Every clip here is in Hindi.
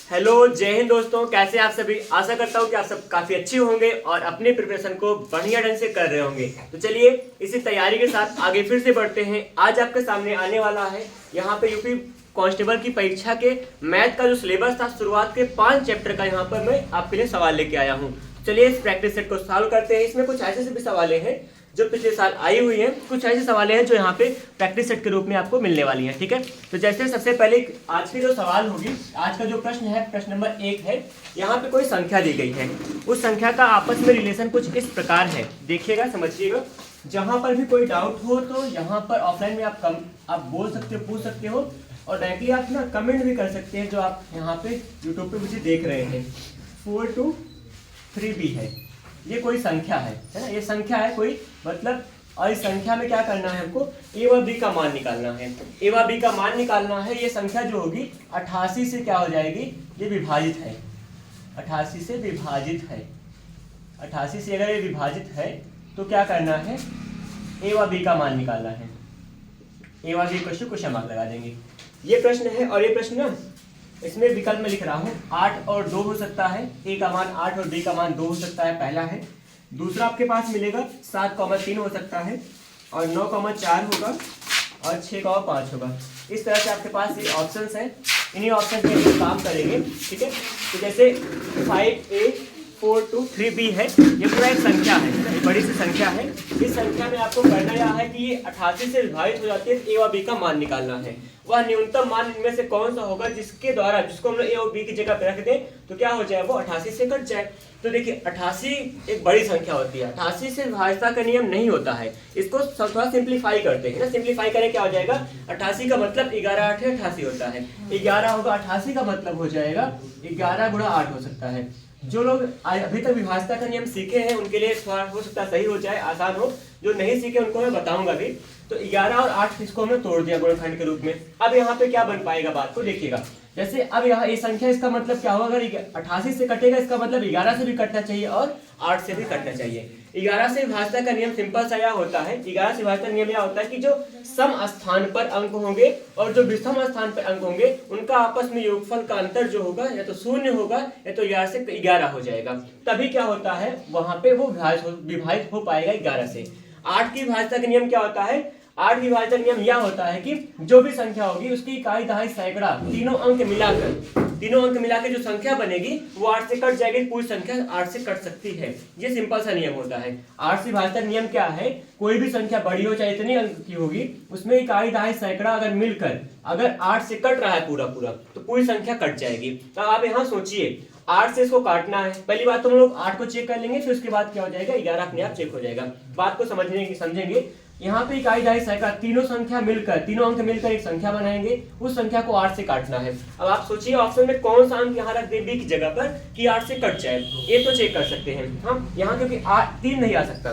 हेलो, जय हिंद दोस्तों। कैसे आप सभी? आशा करता हूँ कि आप सब काफी अच्छे होंगे और अपने प्रिपरेशन को बढ़िया ढंग से कर रहे होंगे। तो चलिए इसी तैयारी के साथ आगे फिर से बढ़ते हैं। आज आपके सामने आने वाला है यहाँ पे यूपी कांस्टेबल की परीक्षा के मैथ का जो सिलेबस था, शुरुआत के 5 चैप्टर का यहाँ पर मैं आपके लिए सवाल लेके आया हूँ। चलिए इस प्रैक्टिस सेट को सॉल्व करते हैं। इसमें कुछ ऐसे भी सवालें हैं जो पिछले साल आई हुई हैं, कुछ ऐसे सवालें हैं जो यहाँ पे प्रैक्टिस सेट के रूप में आपको मिलने वाली हैं। ठीक है, तो जैसे सबसे पहले आज की जो सवाल होगी, आज का जो प्रश्न है, प्रश्न नंबर 1 है। यहाँ पे कोई संख्या दी गई है, उस संख्या का आपस में रिलेशन कुछ इस प्रकार है। देखिएगा, समझिएगा। जहाँ पर भी कोई डाउट हो तो यहाँ पर ऑफलाइन में आप बोल सकते हो, पूछ सकते हो, और डायरेक्टली आप ना कमेंट भी कर सकते हैं जो आप यहाँ पे यूट्यूब पे मुझे देख रहे हैं। 4 2 3 B है, ये कोई संख्या है ना, ये संख्या है कोई, मतलब। और इस संख्या में क्या करना है हमको? ए व बी का मान निकालना है। ए व बी का मान निकालना है। ये संख्या जो होगी 88 से क्या हो जाएगी? ये विभाजित है, 88 से विभाजित है। 88 से अगर ये विभाजित है तो क्या करना है? ए व बी का मान निकालना है। ए व बी क्वेश्चन मार्क लगा देंगे। ये प्रश्न है, और ये प्रश्न ना, इसमें विकल्प में लिख रहा हूँ 8 और 2 हो सकता है। ए का मान 8 और बी का मान 2 हो सकता है, पहला है। दूसरा आपके पास मिलेगा 7,3 हो सकता है, और 9,4 होगा, और 6,5 होगा। इस तरह से आपके पास ये ऑप्शंस हैं। इन्हीं ऑप्शन पे हम काम करेंगे। ठीक है, तो जैसे 5A 4 2 3 B है, ये पूरा एक संख्या है, एक बड़ी सी संख्या है। इस संख्या में आपको करना यह है कि ये 88 से विभाजित हो जाती है, ए व बी का मान निकालना है। वह न्यूनतम मान इनमें से कौन सा होगा जिसके द्वारा, जिसको हम लोग ए और बी की जगह पे रख दें तो क्या हो जाए? वो 88 से कट जाए। तो देखिए 88 एक बड़ी संख्या होती है, 88 से विभाज्यता का नियम नहीं होता है। इसको थोड़ा सिंप्लीफाई करते हैं ना, सिंप्लीफाई करें क्या हो जाएगा? 88 का मतलब 11 8 88 होता है। 11 होगा, 88 का मतलब हो जाएगा 11 गुणा 8 हो सकता है। जो लोग अभी तक विभाज्यता का नियम सीखे हैं उनके लिए थोड़ा हो सकता है सही हो जाए, आसान हो। जो नहीं सीखे उनको मैं बताऊंगा भी। तो 11 और 8 इसको हमने तोड़ दिया गुणनखंड के रूप में। अब यहाँ पे क्या बन पाएगा? बात को देखिएगा। जैसे अब यहाँ ये संख्या, इसका मतलब क्या होगा? अगर 88 से कटेगा, इसका मतलब 11 से भी कटना चाहिए और 8 से भी कटना चाहिए। 11 से विभाज्यता का नियम सिंपल सा यह होता है, 11 से विभाज्यता नियम यह होता है कि जो सम स्थान पर अंक होंगे और जो विषम स्थान पर अंक होंगे, उनका आपस में योगफल का अंतर जो होगा या तो 0 होगा या तो 11 से 11 हो जाएगा। तभी क्या होता है? वहां पे वो विभाजित हो पाएगा 11 से। 8 की विभाज्यता का नियम क्या होता है? 8 की विभाज्यता नियम यह होता है कि जो भी संख्या होगी उसकी इकाई, दहाई, सैकड़ा, तीनों अंक मिलाकर जो संख्या बनेगी वो 8 से कट जाएगी। पूरी संख्या 8 से कट सकती है। ये सिंपल सा नियम होता है। 8 से विभाज्यता नियम क्या है? कोई भी संख्या बड़ी हो चाहे इतनी अंक की होगी, उसमें इकाई, दहाई, सैकड़ा अगर मिलकर अगर 8 से कट रहा है पूरा तो पूरी संख्या कट जाएगी। तो आप यहाँ सोचिए, 8 से इसको काटना है। पहली बात तो हम लोग 8 को चेक कर लेंगे, फिर उसके बाद क्या हो जाएगा? 11 अपने आप चेक हो जाएगा। बात को समझेंगे। यहाँ पे इकाई, दहाई, सैकड़ा तीनों अंक मिलकर एक संख्या बनाएंगे। उस संख्या को 8 से काटना है। अब आप सोचिए ऑप्शन में कौन सा अंक यहाँ रख दे बी की जगह पर कि 8 से कट जाए। ये तो चेक कर सकते हैं हम यहाँ, क्योंकि 3 नहीं आ सकता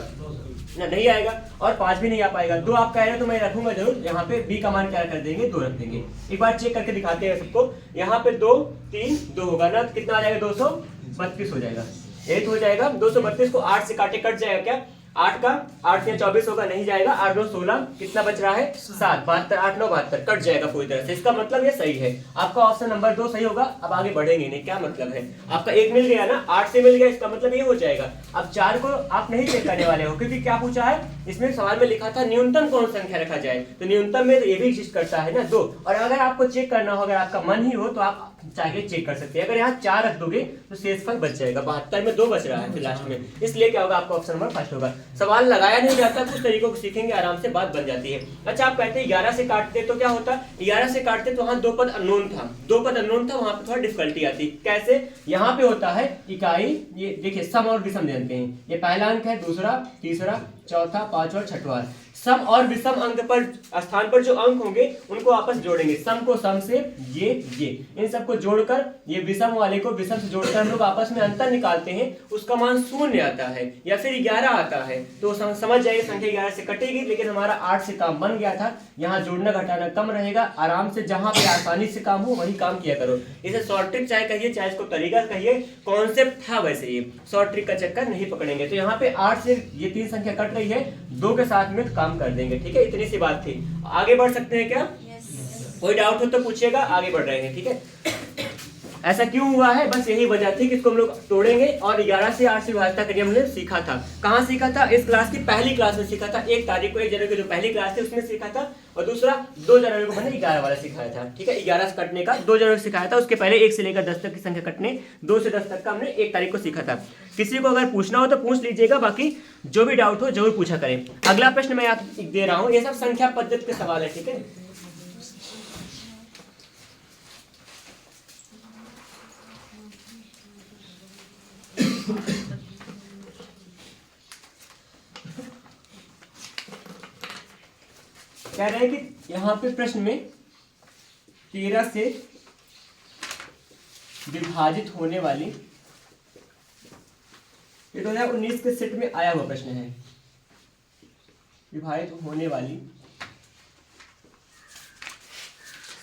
ना, नहीं आएगा, और 5 भी नहीं आ पाएगा। 2 आप कह रहे हैं तो मैं रखूंगा जरूर। यहाँ पे बी का मान क्या कर देंगे? 2 रख देंगे। एक बार चेक करके दिखाते हैं सबको। यहाँ पे 2 3 2 होगा ना, तो कितना आ जाएगा? 232 हो जाएगा। ये तो हो जाएगा 232 को 8 से काटे कट जाएगा क्या? 8 का 8 या 24 होगा, नहीं जाएगा। 8 2 16, कितना बच रहा है? 7। 72 8 9 72 कट जाएगा पूरी तरह से। इसका मतलब ये सही है। आपका ऑप्शन नंबर 2 सही होगा। अब आगे बढ़ेंगे नहीं, क्या मतलब है? आपका 1 मिल गया ना, 8 से मिल गया, इसका मतलब ये हो जाएगा। अब 4 को आप नहीं चेक करने वाले हो, क्योंकि क्या पूछा है इसमें? सवाल में लिखा था न्यूनतम कौन संख्या रखा जाए, तो न्यूनतम में तो ये भी एग्जिस्ट करता है ना, 2। और अगर आपको चेक करना हो, अगर आपका मन ही हो तो आप चाहे चेक कर सकते हैं। अगर यहाँ 4 रख दोगे तो शेषफल बच जाएगा। 72 में 2 बच रहा है फिर लास्ट में, इसलिए क्या होगा? आपका ऑप्शन नंबर फर्स्ट होगा। सवाल लगाया नहीं जाता, कुछ तरीकों को सीखेंगे, आराम से बात बन जाती है। अच्छा, आप कहते हैं 11 से काटते तो क्या होता? 11 से काटते तो वहां 2 पद अननोन था, वहां पे थोड़ा डिफिकल्टी आती। कैसे? यहाँ पे होता है इकाई, ये देखिए सम और विषम जानते हैं। ये पहला अंक है, दूसरा, तीसरा, चौथा, पांचवा और छठवां। सम और विषम अंक पर स्थान पर जो अंक होंगे उनको आपस जोड़ेंगे। सम को सम से ये इन सबको जोड़कर, ये विषम वाले को विषम से जोड़कर हम लोग आपस में अंतर निकालते हैं। उसका मान 0 आता है या फिर 11 आता है। तो समझ जाइए संख्या 11 से कटेगी, लेकिन हमारा 8 से काम बन गया था। यहाँ जोड़ना घटाना कम रहेगा। आराम से जहां पे आसानी से काम हो वही काम किया करो। इसे शॉर्ट ट्रिक चाहे कहिए, चाहे इसको तरीका कहिए, कॉन्सेप्ट था वैसे। ये शॉर्ट ट्रिक का चक्कर नहीं पकड़ेंगे। तो यहाँ पे 8 से ये 3 संख्या कट रही है, 2 के साथ में काम कर देंगे। ठीक है, इतनी सी बात थी। आगे बढ़ सकते हैं क्या? कोई डाउट हो तो पूछिएगा, आगे बढ़ रहे हैं। ठीक है, ऐसा क्यों हुआ है, बस यही वजह थी कि इसको हम लोग तोड़ेंगे। और 11 से 8 से विभाज्यता करिए हमने सीखा था। कहाँ सीखा था? इस क्लास की पहली क्लास में सीखा था। 1 तारीख को 1 जनवरी की जो पहली क्लास थी उसमें सीखा था, और दूसरा 2 जनवरी को मैंने 11 वाला सिखाया था। ठीक है, 11 से कटने का 2 जनवरी को सिखाया था। उसके पहले 1 से लेकर 10 तक की संख्या कटने 2 से 10 तक का हमने 1 तारीख को सीखा था। किसी को अगर पूछना हो तो पूछ लीजिएगा, बाकी जो भी डाउट हो जरूर पूछा करें। अगला प्रश्न मैं आप दे रहा हूँ, ये सब संख्या पद्धति के सवाल है। ठीक है, कह रहे हैं कि यहां पे प्रश्न में 13 से विभाजित होने वाली, ये 2019 के सेट में आया हुआ प्रश्न है। विभाजित होने वाली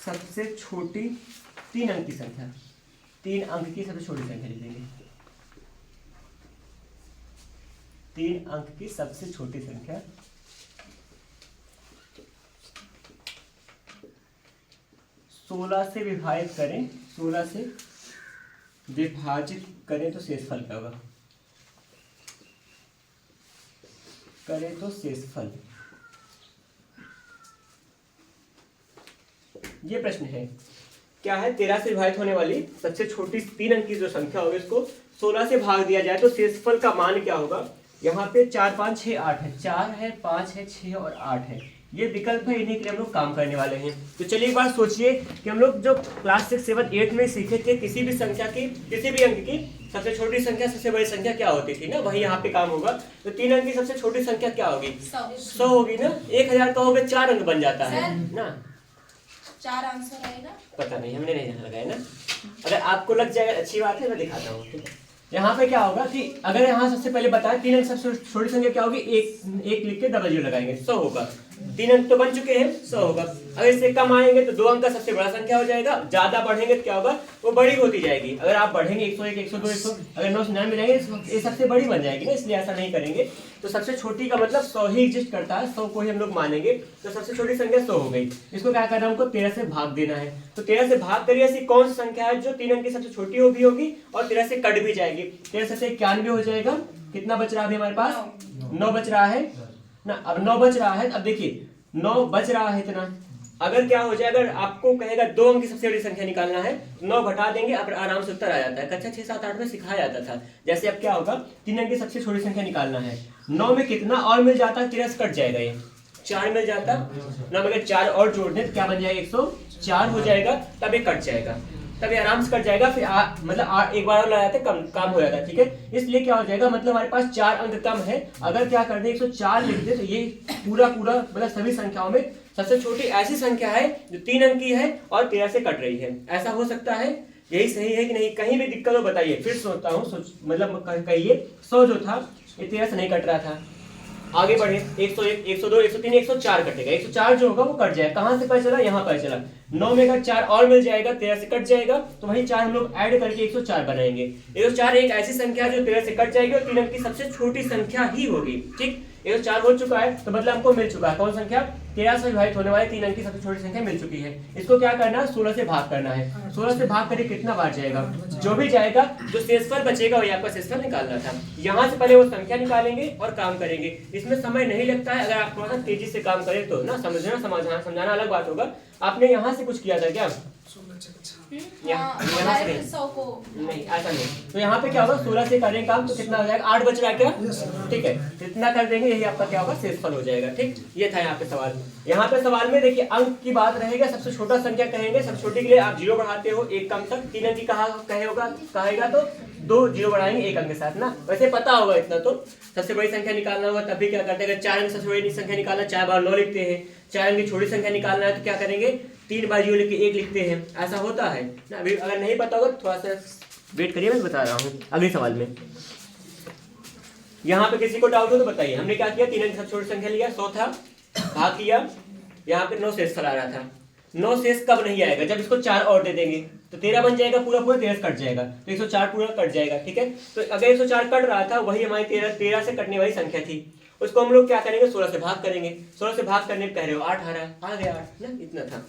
सबसे छोटी 3 अंक की संख्या, 3 अंक की सबसे छोटी संख्या लिखेंगे। 3 अंक की सबसे छोटी संख्या 16 से विभाजित करें, 16 से विभाजित करें तो शेषफल क्या होगा? करें तो शेषफल, ये प्रश्न है। क्या है? 13 से विभाजित होने वाली सबसे छोटी 3 अंक की जो संख्या होगी उसको 16 से भाग दिया जाए तो शेषफल का मान क्या होगा? यहाँ पे 4 5 6 8 है, 4 है, 5 है, 6 और 8 है। ये विकल्प है, इन्हीं के लिए हम लोग काम करने वाले हैं। तो चलिए एक बार सोचिए कि हम लोग जो क्लास 6 7 8 में सीखे थे, किसी भी संख्या की, किसी भी अंक की सबसे छोटी संख्या सबसे बड़ी संख्या क्या होती थी ना, वही यहाँ पे काम होगा। तो 3 अंक की सबसे छोटी संख्या क्या होगी? 100 होगी ना। 1000 का होगा 4 अंक बन जाता है ना। 4 आंसर आएगा, पता नहीं, हमने नहीं लगाया ना। अगर आपको लग जाएगा अच्छी बात है, मैं दिखाता हूँ। ठीक है, यहाँ पे क्या होगा कि अगर यहाँ सबसे पहले बताएं 3 अंक सबसे छोटी संख्या क्या होगी, एक लिख के डबल जीरो लगाएंगे, 100 होगा। 3 अंक तो बन चुके हैं, 100 होगा। अगर इससे कम आएंगे तो 2 अंक का सबसे बड़ा संख्या हो जाएगा। ज्यादा बढ़ेंगे तो क्या होगा? वो बड़ी होती जाएगी। अगर आप बढ़ेंगे 101 102 100, अगर 999 जाएंगे ये सबसे बड़ी बन जाएगी ना, इसलिए ऐसा नहीं करेंगे। तो सबसे छोटी का मतलब 100 ही एग्जिस्ट करता है, 100 को ही हम लोग मानेंगे। तो सबसे छोटी संख्या 100 हो गई। इसको क्या करना है? हमको 13 से भाग देना है। तो 13 से भाग करिए, ऐसी कौन सी संख्या है जो 3 अंक की सबसे छोटी होगी और 13 से कट भी जाएगी? 13 से 91 हो जाएगा। कितना बच रहा है अभी हमारे पास? 9 बच रहा है ना। अब 9 बच रहा है, अब देखिए 9 बच रहा है इतना। अगर क्या हो जाए, अगर आपको कहेगा 2 अंक की सबसे बड़ी संख्या निकालना है, 9 घटा देंगे, अब आराम से उत्तर आ जाता है। कक्षा 6 7 8 में सिखाया जाता था। जैसे अब क्या होगा, 3 अंक की सबसे छोटी संख्या निकालना है। 9 में कितना और मिल जाता? 13 से कट जाएगा, ये 4 मिल जाता। 9 में 4 और जोड़ दें तो क्या बन जाएगा? 104 हो जाएगा। तब ये कट जाएगा, तब ये आराम से कट जाएगा। फिर मतलब एक बार और लगाते काम हो जाता है। ठीक है, इसलिए क्या हो जाएगा, मतलब हमारे पास 4 अंक कम है। अगर क्या कर दे 104 लिख दे तो ये पूरा मतलब सभी संख्याओं में सबसे छोटी ऐसी संख्या है जो 3 अंक की है और 13 से कट रही है। ऐसा हो सकता है? यही सही है कि नहीं? कहीं भी दिक्कत हो बताइए। फिर सोचता हूँ, मतलब कहिए 100 जो था ये 13 से नहीं कट रहा था। आगे बढ़े, 101 102 103 104 कटेगा। 104 जो होगा वो कट जाएगा। कहां से पता चला? यहाँ पता चला। 9 में अगर 4 और मिल जाएगा, 13 से कट जाएगा, तो वही 4 हम लोग ऐड करके 104 बनाएंगे। 104 एक ऐसी संख्या जो 13 से कट जाएगी और 3 अंक की सबसे छोटी संख्या ही होगी। ठीक, 104 हो चुका है, तो मतलब हमको मिल चुका है कौन संख्या? 13 से विभाजित होने वाली 3 अंक की सबसे छोटी संख्या मिल चुकी है। इसको क्या करना है? 16 से भाग करना है। 16 से भाग करके कितना बार जाएगा? जो भी जाएगा, जो शेषफल बचेगा वही आपका शेषफल निकालना था। यहाँ से पहले वो संख्या निकालेंगे और काम करेंगे। इसमें समय नहीं लगता है, अगर आप थोड़ा सा तेजी से काम करें तो ना। समझाना अलग बात होगा। आपने यहाँ से कुछ किया था क्या? यहाँ से नहीं, ऐसा नहीं। तो यहाँ पे क्या होगा? 16 से करें काम तो कितना हो जाएगा? 8 बच रहा है क्या? ठीक है, इतना कर देंगे, यही आपका क्या होगा? शेषफल हो जाएगा। ठीक, ये था यहाँ पे सवाल। यहाँ पे सवाल में देखिए अंक की बात रहेगा। सबसे छोटा संख्या कहेंगे, सबसे छोटी के लिए आप 0 बढ़ाते हो 1 कम तक। 3 अंक की कहेगा तो 2 0 बढ़ाएंगे 1 अंक के साथ ना। वैसे पता होगा इतना तो। सबसे बड़ी संख्या निकालना होगा तब भी क्या करते हैं? अगर 4 अंक सबसे बड़ी संख्या निकालना, 4 बार 9 लिखते हैं। 4 अंक की छोटी संख्या निकालना है तो क्या करेंगे? 3 बार 0 लिख के 1 लिखते हैं। ऐसा होता है ना। अभी अगर नहीं पता होगा थोड़ा सा वेट करिए, मैं बता रहा हूँ अगले सवाल में। यहाँ पे किसी को डाउट हो तो बताइए। हमने क्या किया? 3 अंक सबसे छोटी संख्या लिया, 100 था, भाग किया, यहाँ पे 9 शेषफल आ रहा था। 9 शेष कब नहीं आएगा? जब इसको 4 और दे देंगे तो 13 बन जाएगा, पूरा 13 कट जाएगा, तो 104 पूरा कट जाएगा। ठीक है, तो अगर 104 कट रहा था, वही हमारी 13 से कटने वाली संख्या थी। उसको हम लोग क्या करेंगे? 16 से भाग करेंगे। 16 से भाग करने कह रहे हो 8 आ रहा है, आ गया 8 ना, इतना था।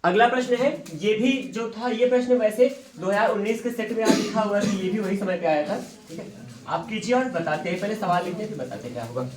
अगला प्रश्न है, ये भी जो था ये प्रश्न वैसे 2019 के सेट में यहाँ लिखा हुआ है कि ये भी वही समय पे आया था। ठीक है, आप कीजिए और बताते हैं, पहले सवाल लिखते हैं फिर बताते हैं क्या होगा।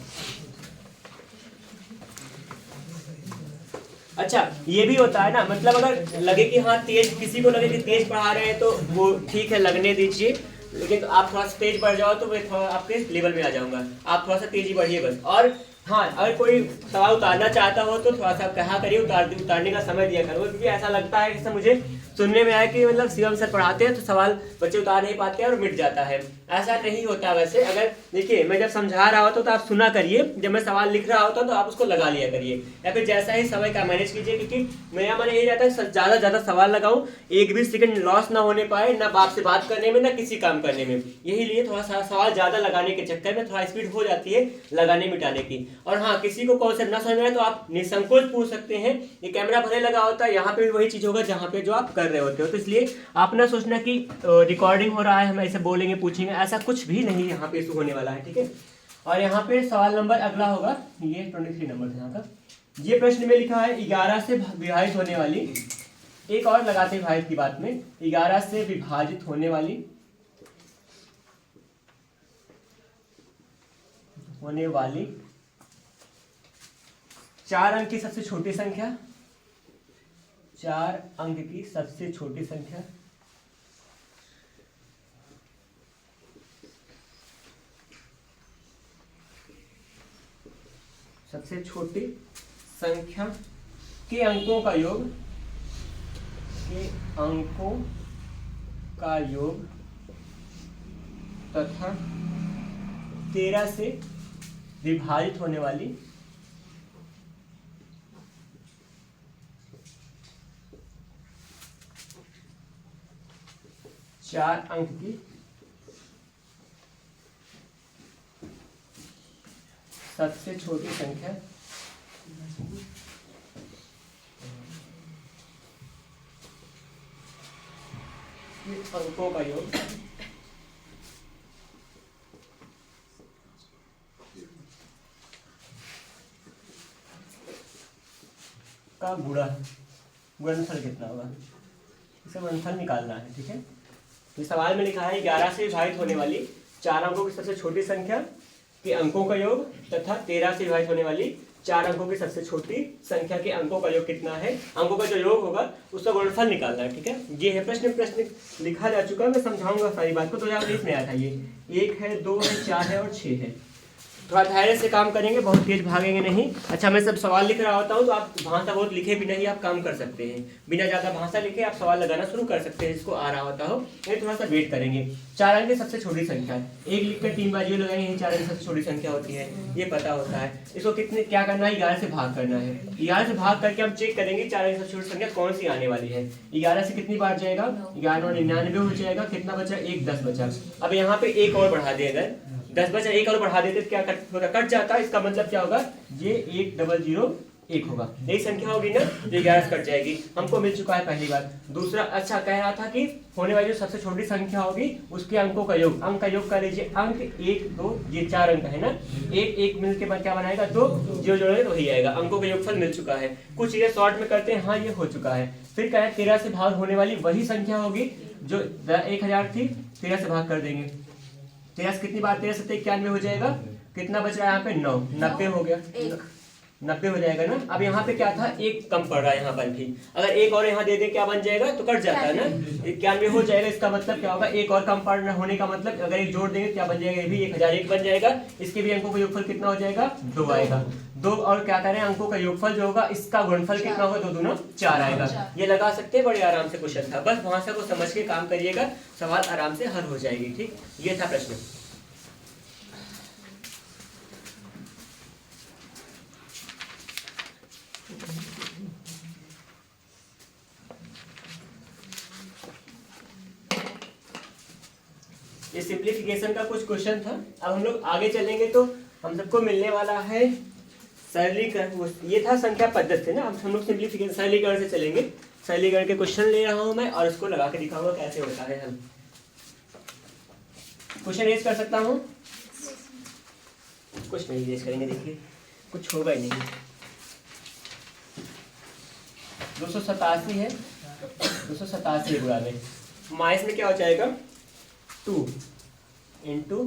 अच्छा, ये भी होता है ना, मतलब अगर लगे कि हाँ तेज, किसी को लगे कि तेज पढ़ा रहे हैं तो वो ठीक है, लगने दीजिए, लेकिन तो आप थोड़ा सा तेज बढ़ जाओ तो मैं थोड़ा आपके लेवल में आ जाऊंगा, आप थोड़ा सा तेजी बढ़िए बस। और हाँ, अगर कोई सवाल उतारना चाहता हो तो थोड़ा सा कहा करिए, उतारने का समय दिया करो, क्योंकि ऐसा लगता है, जैसे मुझे सुनने में आया कि मतलब शिवम सर पढ़ाते हैं तो सवाल बच्चे उतार नहीं पाते हैं और मिट जाता है। ऐसा नहीं होता वैसे। अगर देखिए मैं जब समझा रहा होता तो आप सुना करिए, जब मैं सवाल लिख रहा होता तो आप उसको लगा लिया करिए, या फिर जैसा ही समय का मैनेज कीजिए, क्योंकि मेरा मन यही रहता है ज़्यादा से ज़्यादा सवाल लगाऊं, एक भी सेकंड लॉस ना होने पाए, ना बाप से बात करने में ना किसी काम करने में। यही लिए थोड़ा सा सवाल ज़्यादा लगाने के चक्कर में थोड़ा स्पीड हो जाती है लगाने मिटाने की। और हाँ, किसी को कॉन्सेप्ट ना समझ में आए तो आप निसंकोच पूछ सकते हैं। ये कैमरा भले लगा होता है, यहाँ पे भी वही चीज़ होगा जहाँ पे जो आप कर रहे होते हो, तो इसलिए आप ना सोचना कि रिकॉर्डिंग हो रहा है हम ऐसे बोलेंगे पूछेंगे, ऐसा कुछ भी नहीं यहाँ पे इशू होने वाला है। ठीक है, और यहाँ पे सवाल नंबर अगला होगा, ये 23 नंबर था यहाँ का। ये प्रश्न में लिखा है 11 से विभाजित होने वाली, एक और लगाते हैं विभाजित की बात में, 11 से विभाजित होने वाली 4 अंक की सबसे छोटी संख्या, 4 अंक की सबसे छोटी संख्या सबसे छोटी संख्या के अंकों का योग, के अंकों का योग तथा 13 से विभाजित होने वाली 4 अंक की सबसे छोटी संख्या अंकों का योग का गुणनफल कितना होगा, इसे गुणनफल निकालना है। ठीक है, तो सवाल में लिखा है 11 से विभाजित होने वाली 4 अंकों की सबसे छोटी संख्या के अंकों का योग तथा 13 से विभाजित होने वाली 4 अंकों की सबसे छोटी संख्या के अंकों का योग कितना है, अंकों का जो योग होगा उसका गुणनफल निकालना है। ठीक है, ये है प्रश्न लिखा जा चुका है, मैं समझाऊंगा सारी बात को। 2020 में आया था ये, 1 है, 2 है, 4 है और 6 है। थोड़ा धैर्य से काम करेंगे, बहुत तेज भागेंगे नहीं। अच्छा, मैं सब सवाल लिख रहा होता हूँ तो आप भाषा बहुत लिखे भी नहीं, आप काम कर सकते हैं, बिना ज़्यादा भाषा लिखे आप सवाल लगाना शुरू कर सकते हैं, जिसको आ रहा होता हो। ये थोड़ा सा वेट करेंगे। 4 अंक की सबसे छोटी संख्या है, एक लिख कर 3 बार ये लगाएंगे, यही 4 अंक की सबसे छोटी संख्या होती है, ये पता होता है। इसको कितने क्या करना है, 11 से भाग करना है। 11 से भाग करके हम चेक करेंगे 4 अंक की सबसे छोटी संख्या कौन सी आने वाली है। 11 से कितनी बार जाएगा, 11 99 हो जाएगा, कितना बचा, 1 10 बचा। अब यहाँ पे एक और बढ़ा दे, अगर 10 बचा एक और बढ़ा देते तो क्या कट जाता है, इसका मतलब क्या होगा, ये 1001 होगा, यही संख्या होगी ना, ये 11 से कट जाएगी। हमको मिल चुका है पहली बार। दूसरा, अच्छा कह रहा था कि होने वाली जो सबसे छोटी संख्या होगी उसके अंकों का योग, अंक का योग कर लीजिए, अंक 1 2 ये 4 अंक है ना, एक एक मिल के बाद क्या बनाएगा, 2 जो जोड़ेंगे तो वही आएगा। अंकों का योगफल मिल चुका है। कुछ चीजें शॉर्ट में करते हैं, हाँ ये हो चुका है। फिर क्या है, 13 से भाग होने वाली वही संख्या होगी जो 1000 थी, 13 से भाग कर देंगे। 13 से कितनी बार, 13 से 91 हो जाएगा, कितना बच रहा है यहाँ पे, 9 90 हो गया, 90 हो जाएगा ना। अब यहाँ पे क्या था, एक कम पड़ रहा है यहाँ पर भी, अगर एक और यहाँ दे दे क्या बन जाएगा, तो कट जाता है ना, 91 हो जाएगा। इसका मतलब क्या होगा, एक और कम पड़ होने का मतलब अगर एक जोड़ देंगे क्या बन जाएगा, ये भी 1001 बन जाएगा। इसके भी अंकों का योगफल कितना हो जाएगा, 2 आएगा। 2 और क्या करें, अंकों का योगफल जो होगा इसका गुणनफल कितना होगा, 2 दूना 4 आएगा। ये लगा सकते हैं, बड़े आराम से क्वेश्चन था, बस भाषा को समझ के काम करिएगा, सवाल आराम से हल हो जाएगी। ठीक, ये था प्रश्न। ये सिंप्लीफिकेशन का कुछ क्वेश्चन था। अब हम लोग आगे चलेंगे तो हम सबको मिलने वाला है सरलीकरण। ये था संख्या पद्धति ना, अब हम लोग सिंप्लीफिकेशन सरलीकरण से चलेंगे। सरलीकरण के क्वेश्चन ले रहा हूं मैं और इसको लगा के दिखाऊंगा कैसे होता है हल। क्वेश्चन रेज कर सकता हूं, कुछ नहीं रेज करेंगे, देखिए कुछ होगा ही नहीं। 287 है, 287 गुणा में माइनस में क्या हो जाएगा 2 इंटू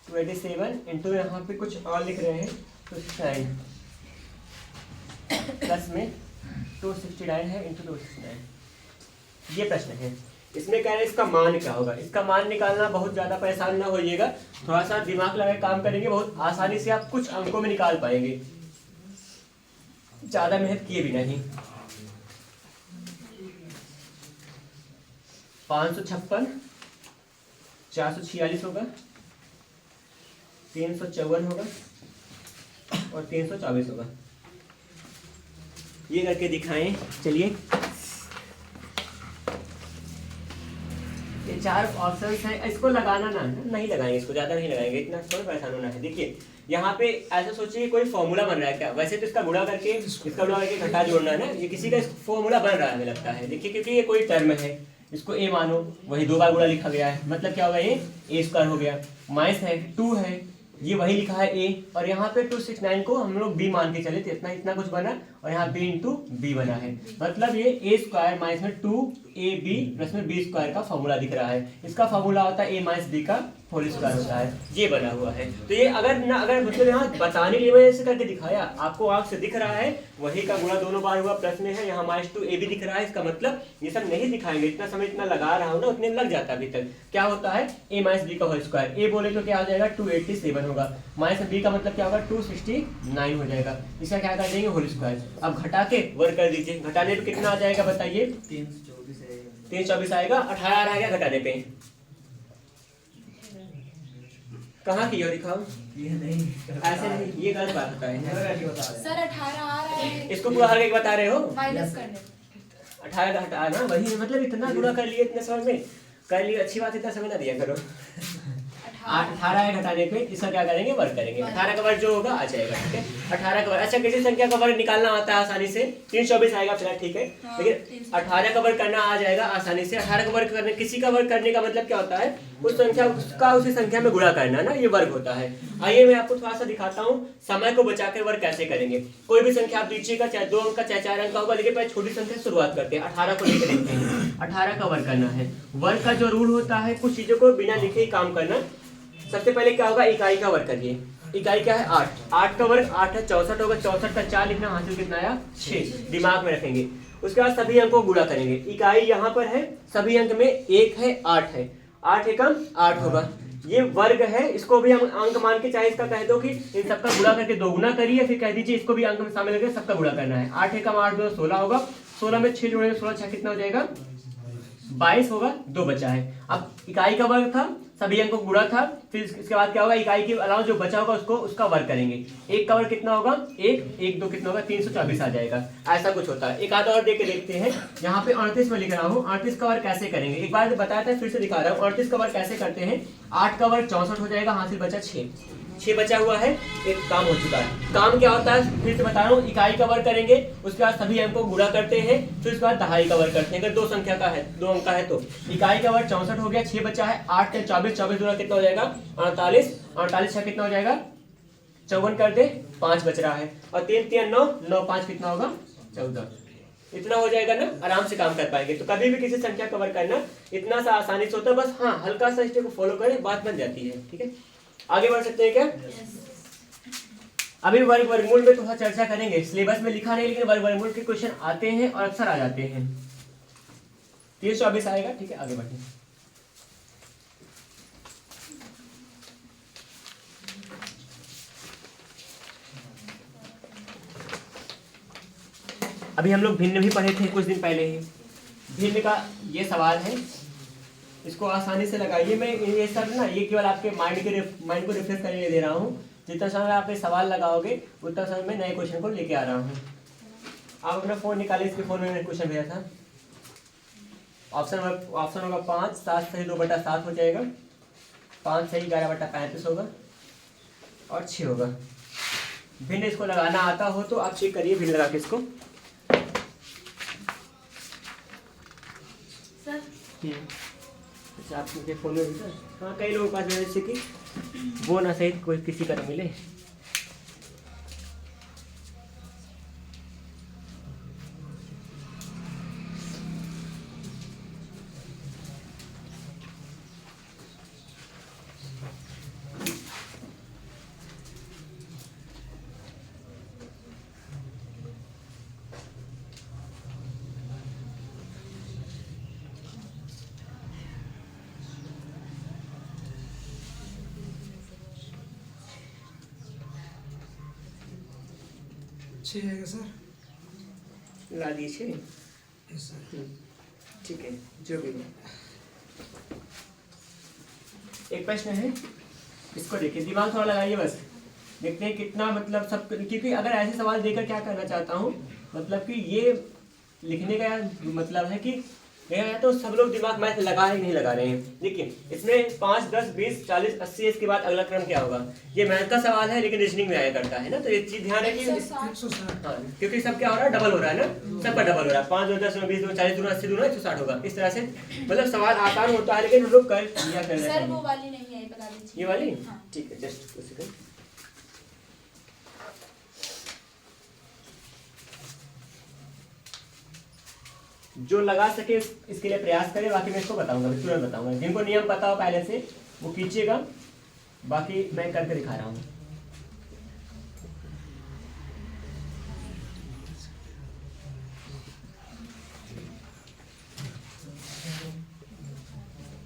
287 इंटू यहाँ पे कुछ और लिख रहे हैं 269 प्लस में 269 है इंटू 269। ये प्रश्न है, इसमें कह रहे हैं इसका मान क्या होगा। इसका मान निकालना बहुत ज़्यादा परेशान ना होइएगा, थोड़ा सा दिमाग लगा के काम करेंगे, बहुत आसानी से आप कुछ अंकों में निकाल पाएंगे, ज़्यादा मेहनत किए भी नहीं। 556 446 होगा, 354 होगा और 324 होगा। ये करके दिखाएं। चलिए, ये 4 ऑप्शंस हैं, इसको लगाना ना नहीं लगाएंगे, इसको ज़्यादा नहीं लगाएंगे, इतना थोड़ा परेशान होना है। देखिए यहाँ पे ऐसा सोचिए कोई फॉर्मूला बन रहा है क्या, वैसे तो इसका गुणा करके घटा जोड़ना है ना, ये किसी का फॉर्मूला बन रहा है हमें लगता है। देखिए क्योंकि ये कोई टर्म है, इसको ए मानो, वही 2 बार गुणा लिखा गया है, मतलब क्या होगा, ये ए स्क्वायर हो गया, माइनस है 2 है, ये वही लिखा है ए, और यहाँ पे 269 को हम लोग बी मान के चले थे, इतना इतना कुछ बना, और यहाँ बी इंटू बी बना है, मतलब ये ए स्क्वायर माइनस में 2ab प्लस में बी स्क्वायर का फॉर्मूला दिख रहा है। इसका फॉर्मूला होता है ए माइनस बी का होल स्क्वायर होता है, ये बना हुआ है। तो ये अगर मतलब यहाँ बताने के लिए मैंने ऐसे करके दिखाया, आपको आँख से दिख रहा है, वही का गुणा दोनों बार हुआ, प्लस में है यहाँ माइनस 2ab दिख रहा है, इसका मतलब ये सब नहीं दिखाएंगे, इतना समय इतना लगा रहा हूँ ना, उतने लग जाता है अभी तक। क्या होता है ए माइनस बी का होल स्क्वायर, ए बोले तो क्या हो जाएगा 287 होगा, माइनस बी का मतलब क्या होगा 269 हो जाएगा, इसका क्या कर देंगे होल स्क्वायर। अब घटा के वर्क कर दीजिए, घटाने पे कितना आ जाएगा बताइए, 324 आएगा, 18 आ रहा है क्या घटाने पे, कहाँ की हो दिखाओ, ये नहीं ऐसे नहीं, ये गलत बात होता है सर 18 आ रहा है, इसको पूरा हर एक बता रहे हो, माइनस करने 18 का हटाना वही, मतलब इतना गुणा कर लिए इतने समय में कर लिए, अच्छी बात, इतना समय ना दिया करो। 18 है घटाने पे, इसका क्या करेंगे वर्ग करेंगे, 18 का वर्ग जो होगा आ जाएगा, ठीक है 18 का वर्ग। अच्छा किसी संख्या का वर्ग निकालना आता है आसानी से, 324 आएगा फिलहाल, ठीक है, लेकिन 18 का वर्ग करना आ जाएगा आसानी से। 18 का वर्ग करने, किसी का वर्ग करने का मतलब क्या होता है, उस संख्या का उसी संख्या में गुणा करना ना, ये वर्ग होता है। आइए मैं आपको थोड़ा सा दिखाता हूँ समय को बचाकर वर्ग कैसे करेंगे। कोई भी संख्या आप दीजिएगा, चाहे 2 अंक का चाहे 4 अंक का होगा, लेकिन पहले छोटी संख्या शुरुआत करते हैं, 18 को लेकर देखते हैं। 18 का वर्ग करना है, वर्ग का जो रूल होता है, कुछ चीजों को बिना लिखे ही काम करना। सबसे पहले क्या होगा, इकाई का वर्ग करिए, इकाई क्या है 8, 8 का वर्ग 8 है, 64 होगा, 64 का 4 लिखना, हासिल कितना आया 6, दिमाग में रखेंगे। उसके बाद सभी अंकों को गुणा करेंगे, इकाई यहाँ पर है, सभी अंक में 1 है 8 है, 8 एकम 8 होगा, ये वर्ग है, इसको भी हम अंक मान के, चाहे इसका कह दो कि इन सबका गुणा करके 2 गुना करिए, फिर कह दीजिए इसको भी अंक में शामिल करके सबका गुणा करना है। 8 एकम 8 2 16 होगा, 16 में 6 जोड़ेंगे, 16 6 कितना हो जाएगा 22 होगा, 2 बचा है। अब इकाई का वर्ग था, सभी अंकों को गुणा था, फिर इसके बाद क्या होगा, इकाई के अलावा जो बचा होगा उसको उसका वर्ग करेंगे। 1 का वर्ग कितना होगा 1, 1 2 कितना होगा 324 आ जाएगा, ऐसा कुछ होता है। एक आधा और देख के देखते हैं, यहाँ पे 38 में लिख रहा हूँ, 38 का वर्ग कैसे करेंगे, एक बार बताया था फिर से दिखा रहा हूँ। 38 का वर्ग कैसे करते हैं, 8 का वर्ग 64 हो जाएगा, हासिल बचा 6 बचा हुआ है, एक काम हो चुका है। काम क्या होता है फिर से बता रहा हूँ, इकाई का वर्ग करेंगे, उसके बाद सभी अंकों को गुणा करते हैं, फिर उसके बाद दहाई का वर्ग करते हैं। अगर 2 संख्या का है, 2 अंक का है तो इकाई का वर्ग 64 हो गया, 6 बचा है, 8 के 24, 24 दूना कितना हो जाएगा 48, 48 6 कितना हो जाएगा 54 कर दे, 5 बच रहा है, और 3 3 9 9 5 कितना होगा 14, इतना हो जाएगा ना, आराम से काम कर पाएंगे। तो कभी भी किसी संख्या का वर्ग करना इतना सा आसानी से होता है, बस हाँ हल्का सा स्टेप को फॉलो करें, बात बन जाती है, ठीक है। आगे बढ़ सकते हैं क्या, अभी वर्ग वर्गमूल में थोड़ा चर्चा करेंगे, सिलेबस में लिखा नहीं, लेकिन वर्ग वर्गमूल के क्वेश्चन आते हैं और अक्सर आ जाते हैं। 324 आएगा, ठीक है, आगे बढ़े। अभी हम लोग भिन्न भी पढ़े थे कुछ दिन पहले ही, भिन्न का ये सवाल है, इसको आसानी से लगाइए। मैं ये सब ना, ये केवल आपके माइंड को रिफ्रेश करने लिए दे रहा हूँ। जितना समय आप सवाल लगाओगे उतना समय मैं नए क्वेश्चन को लेके आ रहा हूँ। आप अपना फोन निकालिए, इसके फोन में मैंने क्वेश्चन भेजा था। ऑप्शन होगा 5, 7 सही 2/7 हो जाएगा, 5 सही 11/35 होगा, और 6 होगा। भिन्न इसको लगाना आता हो तो आप चेक करिए, भिन्न लगा के इसको। अच्छा आपके फोन में भी, हाँ कई लोगों के पास जैसे कि वो ना सही कोई किसी का मिले। 6 आएगा सर। ला दिए 6। Yes sir. ठीक है, जो भी हो। एक प्रश्न है, इसको देखिए, दिमाग थोड़ा लगाइए बस, देखते हैं कितना मतलब सब, क्योंकि अगर ऐसे सवाल देकर क्या करना चाहता हूँ, मतलब कि ये लिखने का मतलब है कि या तो सब लोग दिमाग मैथ लगा रहे नहीं लगा रहे हैं। देखिए इसमें 5, 10, 20, 40, 80, इसके बाद अगला क्रम क्या होगा। ये मैथ का सवाल है लेकिन रीजनिंग में आया करता है ना, तो ये चीज ध्यान रखिए। 160। हाँ, क्योंकि सब क्या हो रहा है, डबल हो रहा है ना, सबका डबल हो रहा है। 5 2 10 20 2 40 2 80 2 160 होगा। इस तरह से मतलब सवाल आसान होता है लेकिन हम लोग कर लिया करना सर चाहिए। वो वाली नहीं आई, बता दीजिए। ये वाली हाँ। ठीक है, जस्ट कुछ सेकंड। जो लगा सके इसके लिए प्रयास करें, बाकी मैं इसको बताऊंगा, तुरंत बताऊंगा। जिनको नियम पता हो पहले से वो कीजिएगा, बाकी मैं करके दिखा रहा हूँ।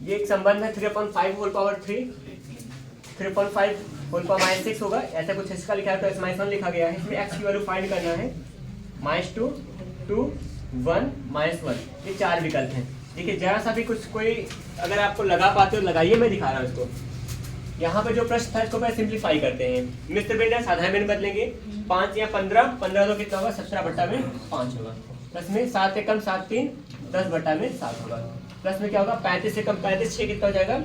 ये एक संबंध है 3/5 होल पावर 3, 3/5 होल पावर -6 होगा, ऐसा कुछ इसका लिखा है, तो -1 लिखा गया है। इसमें x की वैल्यू फाइंड करना है, -2 2 1 -1, ये 4 विकल्प हैं। देखिए जरा सा भी कुछ कोई अगर आपको लगा पाते हो लगाइए, मैं दिखा रहा हूँ इसको। यहाँ पे जो प्रश्न था इसको पहले सिंप्लीफाई करते हैं, मिश्र भिन्न है, साधारण भिन्न बदलेंगे। 5 या 15, 15 तो कितना होगा, 17/5 होगा। प्लस में 7 से कम 7 3 10/7 होगा। प्लस में क्या होगा, 35 से कम 35 6 कितना हो जाएगा,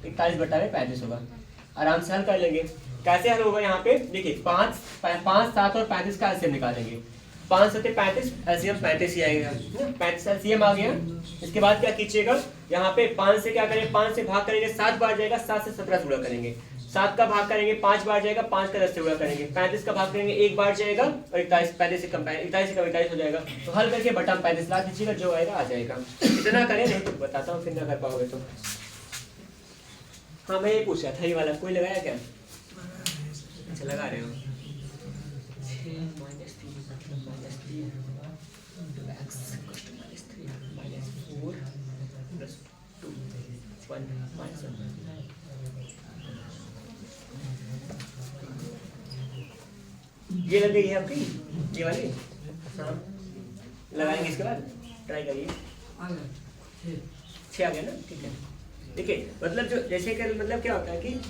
41/35 होगा। आराम से हल कर लेंगे। कैसे हल होगा, यहाँ पे देखिए 5 7 और 35 का एलसीएम निकालेंगे। 5 7 35, एलसीएम 35 ही आएगा, 35 एलसीएम आ गया। इसके बाद क्या कीजिएगा, यहाँ पे 5 से क्या करेंगे, 5 से भाग करेंगे 7 बार जाएगा, 7 से 17 से गुणा करेंगे। 7 का भाग करेंगे 5 बार जाएगा, 5 का 10 से गुणा करेंगे। 35 का भाग करेंगे 1 बार जाएगा, और 41 35 से कम 41 हो जाएगा। तो हल करके बटा 35 ला दीजिएगा, जो आएगा आ जाएगा। इतना करें, नहीं तो बताता हूँ, फिर ना कर पाओगे तो। हाँ मैं ये पूछ रहा था, ये वाला कोई लगाया क्या? अच्छा लगा रहे हो। 6 - 3 -3 x -3 -4 +2 1 -1। ये लग गई है आपकी, ये वाली। हाँ लगाएंगे, इसके बाद ट्राई करिए। 6 आ गया ना, ठीक है। देखिए मतलब जो जैसे कि मतलब क्या होता है कि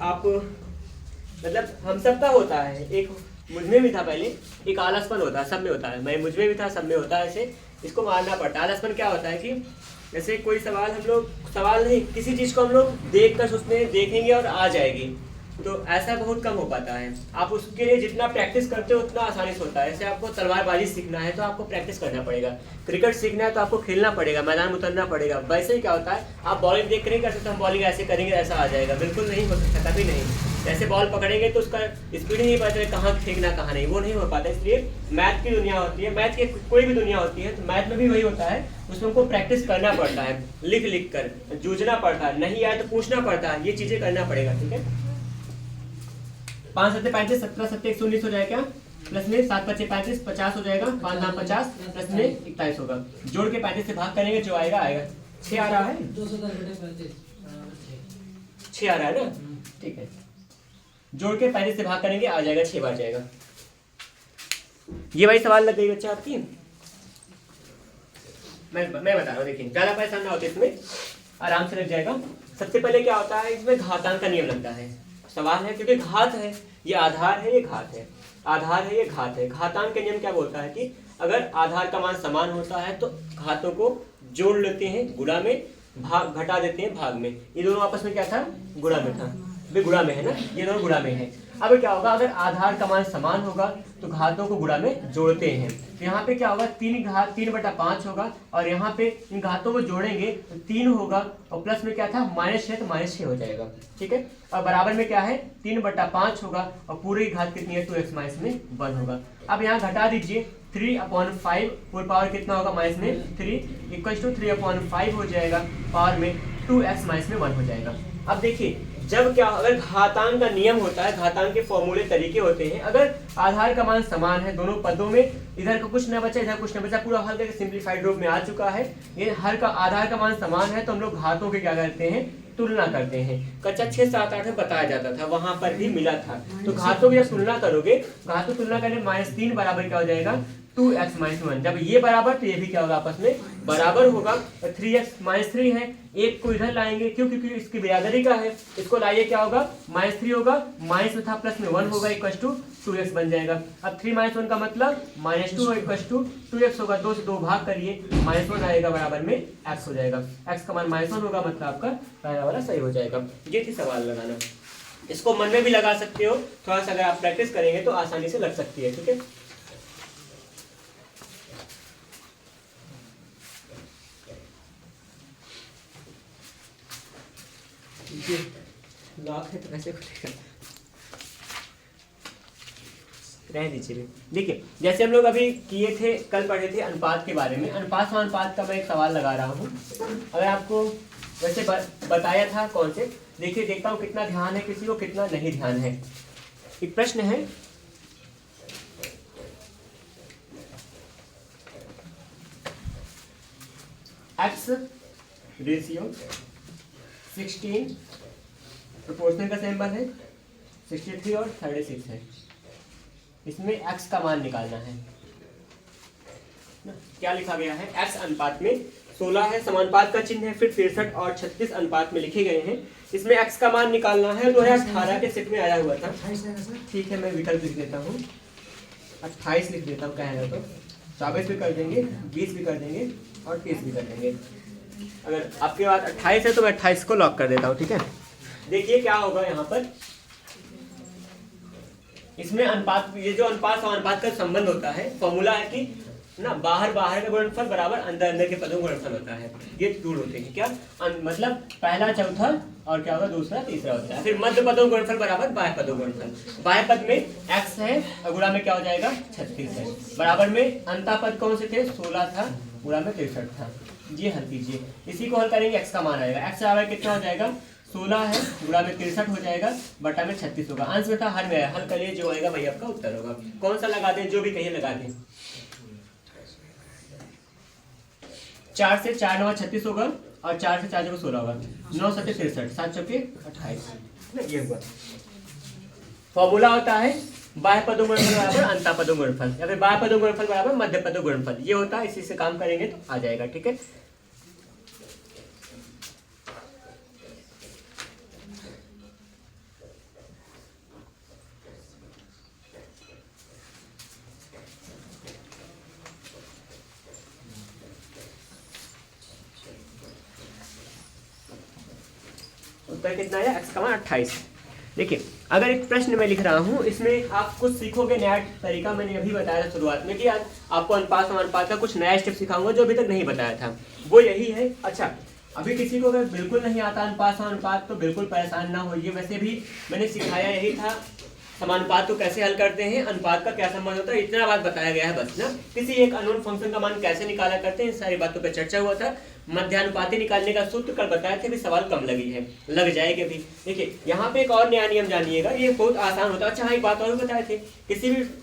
आप मतलब हम सबका होता है, एक मुझ में भी था पहले, एक आलसपन होता है, सब में होता है। मैं मुझ में भी था, सब में होता है। ऐसे इसको मारना पड़ता है। आलसपन क्या होता है कि जैसे कोई सवाल हम लोग, सवाल नहीं, किसी चीज़ को हम लोग देख कर सोचते हैं, देखेंगे और आ जाएगी, तो ऐसा बहुत कम हो पाता है। आप उसके लिए जितना प्रैक्टिस करते हो उतना आसानी से होता है। जैसे आपको तलवारबाजी सीखना है तो आपको प्रैक्टिस करना पड़ेगा, क्रिकेट सीखना है तो आपको खेलना पड़ेगा, मैदान में उतरना पड़ेगा। वैसे ही क्या होता है, आप बॉलिंग देख कर नहीं कर सकते, हम बॉलिंग ऐसे करेंगे ऐसा आ जाएगा, बिल्कुल नहीं हो सकता, कभी नहीं। जैसे बॉल पकड़ेंगे तो उसका स्पीड ही नहीं पता चलेगा कहाँ फेंकना कहाँ नहीं, वो नहीं हो पाता। इसलिए मैथ की दुनिया होती है, मैथ की कोई भी दुनिया होती है, तो मैथ में भी वही होता है। उसमें हमको प्रैक्टिस करना पड़ता है, लिख लिख कर जूझना पड़ता है, नहीं आए तो पूछना पड़ता है, ये चीजें करना पड़ेगा, ठीक है। 5 7 35 17 7 119 हो जाएगा, प्लस में 7 5 35 50 हो जाएगा, 5 9 50, प्लस में 41 होगा। जोड़ के 35 से भाग करेंगे, जो आएगा आएगा। 6 आ रहा है, 6 आ रहा है ना, ठीक है। जोड़ के 35 से भाग करेंगे, आ जाएगा, 6 बार जाएगा। ये वही सवाल लग गई बच्चा आपकी। मैं बता रहा हूँ, देखिए ज्यादा परेशान ना होते, इसमें आराम से लग जाएगा। सबसे पहले क्या होता है, इसमें घातांक का नियम लगता है। सवाल है क्योंकि घात है, ये आधार है, ये घात है, आधार है, ये घात है। घातांक का नियम क्या बोलता है कि अगर आधार का मान समान होता है तो घातों को जोड़ लेते हैं गुणा में, भाग घटा देते हैं भाग में। ये दोनों आपस में क्या था, गुणा में था, वे गुणा में है ना, ये दोनों गुणा में है। अब क्या होगा, अगर आधार का मान समान होगा तो घातों को गुणा में जोड़ते हैं। तो यहाँ पे क्या होगा, 3/5 होगा, और यहाँ पे इन घातों को जोड़ेंगे तो 3 होगा, और प्लस में क्या था -6, तो -6 हो जाएगा, ठीक है। और बराबर में क्या है, 3/5 होगा, और पूरी घात कितनी है, 2x में 1 होगा। अब यहाँ घटा दीजिए, 3/5 पूरी पावर कितना होगा, -3 = 3/5 हो जाएगा, पावर में 2x में 1 हो जाएगा। अब देखिए जब क्या, अगर घातांक का नियम होता है, घातांक के फॉर्मूले तरीके होते हैं, अगर आधार का मान समान है दोनों पदों में, इधर का कुछ न बचा इधर कुछ न बचा, पूरा हल करके सिंप्लीफाइड रूप में आ चुका है। ये हर का आधार का मान समान है तो हम लोग घातों के क्या करते हैं, तुलना करते हैं। कक्षा 6, 7, 8 में बताया जाता था, वहां पर भी मिला था। तो घातों की जब तुलना करोगे, घातों तुलना करने -3 बराबर क्या हो जाएगा 2x - 1। जब ये बराबर तो ये भी क्या होगा आपस में बराबर होगा। 3x - 3 है, एक को इधर लाएंगे क्यों, क्योंकि इसकी बराबरी का है, इसको लाइए क्या होगा -3 होगा, माइनस में था प्लस में 1 होगा इक्वल टू 2x बन जाएगा। अब 3 - 1 का मतलब -2 इक्वल टू 2x होगा, 2 से 2 भाग करिए, -1 आएगा बराबर में x हो जाएगा। x का मान -1 होगा मतलब आपका पहला वाला सही हो जाएगा। ये थी सवाल लगाना, इसको मन में भी लगा सकते हो, थोड़ा सा अगर आप प्रैक्टिस करेंगे तो आसानी से लग सकती है। ठीक है, लॉक है तो कैसे खुलेगा, रह दीजिए। देखिए जैसे हम लोग अभी किए थे, कल पढ़े थे अनुपात के बारे में, अनुपात समानुपात का मैं एक सवाल लगा रहा हूँ। अगर आपको वैसे बताया था कौन से, देखिए देखता हूँ कितना ध्यान है किसी को, कितना नहीं ध्यान है। एक प्रश्न है, x रेशियो 16 प्रोपोर्शनल का सिंबल है, 63 और 36 है, इसमें x का मान निकालना है ना? क्या लिखा गया है, x अनुपात में 16 है, समानुपात का चिन्ह है, फिर 63 और 36 अनुपात में लिखे गए हैं, इसमें x का मान निकालना है। 2018 के सेट में आया हुआ था। 28 है ना सर? ठीक है, मैं विकल्प लिख देता हूँ, 28 लिख देता हूँ, कहेगा तो 24 भी कर देंगे, 20 भी कर देंगे और 30 भी कर देंगे। अगर आपके पास 28 है तो मैं 28 को लॉक कर देता हूँ। ठीक है, देखिए क्या होगा यहाँ पर, इसमें अनुपात, ये जो अनुपात समानुपात का संबंध होता है, फॉर्मूला है कि ना बाहर बाहर का गुणनफल बराबर अंदर अंदर के पदों का गुणनफल होता है। ये रूल होते हैं क्या, मतलब पहला चौथा और क्या होगा दूसरा तीसरा होता है। फिर मध्य पदों का गुणनफल बराबर बाह्य पदों का गुणनफल, बाह्य पद में x है और गुणा में क्या हो जाएगा 36 है, बराबर में अंता पद कौन से थे 16 था, गुणा में 63 था। ये हल कीजिए, इसी को हल करेंगे, x का मान आएगा, x बराबर कितना हो जाएगा 16 है, गुणा में 63 हो जाएगा, बटा में 36 होगा। अंश में था, हर में आया, हल करिए, जो आएगा वही आपका उत्तर होगा। कौन सा लगा दें, जो भी कहिए लगा दें। 4 से 4 9 36 होगा और 4 से 4 जो 16 होगा, 9 7 63, 7 चौके 28। ये हुआ फॉर्मूला होता है बाह्य पदों गुणनफल बराबर अंता पदों गुणनफल, या फिर बाह्य पदों गुणनफल बराबर मध्य पदों गुणनफल, ये होता है। इसी से काम करेंगे तो आ जाएगा। ठीक है, उत्तर कितना है, x का मान 28। देखिए अगर एक प्रश्न में लिख रहा हूँ, इसमें आप कुछ सीखोगे नया तरीका। मैंने अभी बताया था शुरुआत में कि आज आपको अनुपात समानुपात का कुछ नया स्टेप सिखाऊंगा जो अभी तक नहीं बताया था, वो यही है। अच्छा, अभी किसी को अगर बिल्कुल नहीं आता अनुपात समानुपात तो बिल्कुल परेशान ना होइए, वैसे भी मैंने सिखाया यही था, समानुपात को कैसे हल करते हैं, अनुपात का क्या संबंध होता है, इतना बात बताया गया है बस ना। किसी एक अननोन फंक्शन का मान कैसे निकाला करते हैं, इन सारी बातों पर चर्चा हुआ था। मध्यानुपाती निकालने का सूत्र कल बताया थे, भी सवाल कम लगी है, लग जाएगा भी। देखिए यहाँ पे एक और नया नियम जानिएगा, ये बहुत आसान होता है। अच्छा हाँ, एक बात और भी बताए थे,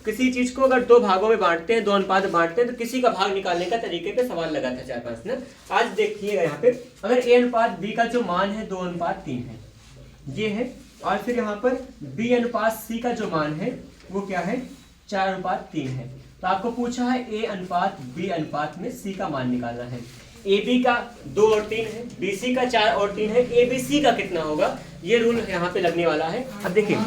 किसी चीज को अगर दो भागों में बांटते हैं, दो अनुपात में बांटते हैं, तो किसी का भाग निकालने का तरीके पे सवाल लगा था 4-5 ना। आज देखिएगा यहाँ पे, अगर a अनुपात b का जो मान है 2:3 है, ये है, और फिर यहाँ पर b अनुपात c का जो मान है वो क्या है 4:3 है। तो आपको पूछा है a अनुपात b अनुपात में c का मान निकालना है। AB का 2 और 3 है, BC का 4 और 3 है, ABC का कितना होगा, ये रूल यहाँ पे लगने वाला है। अब देखिए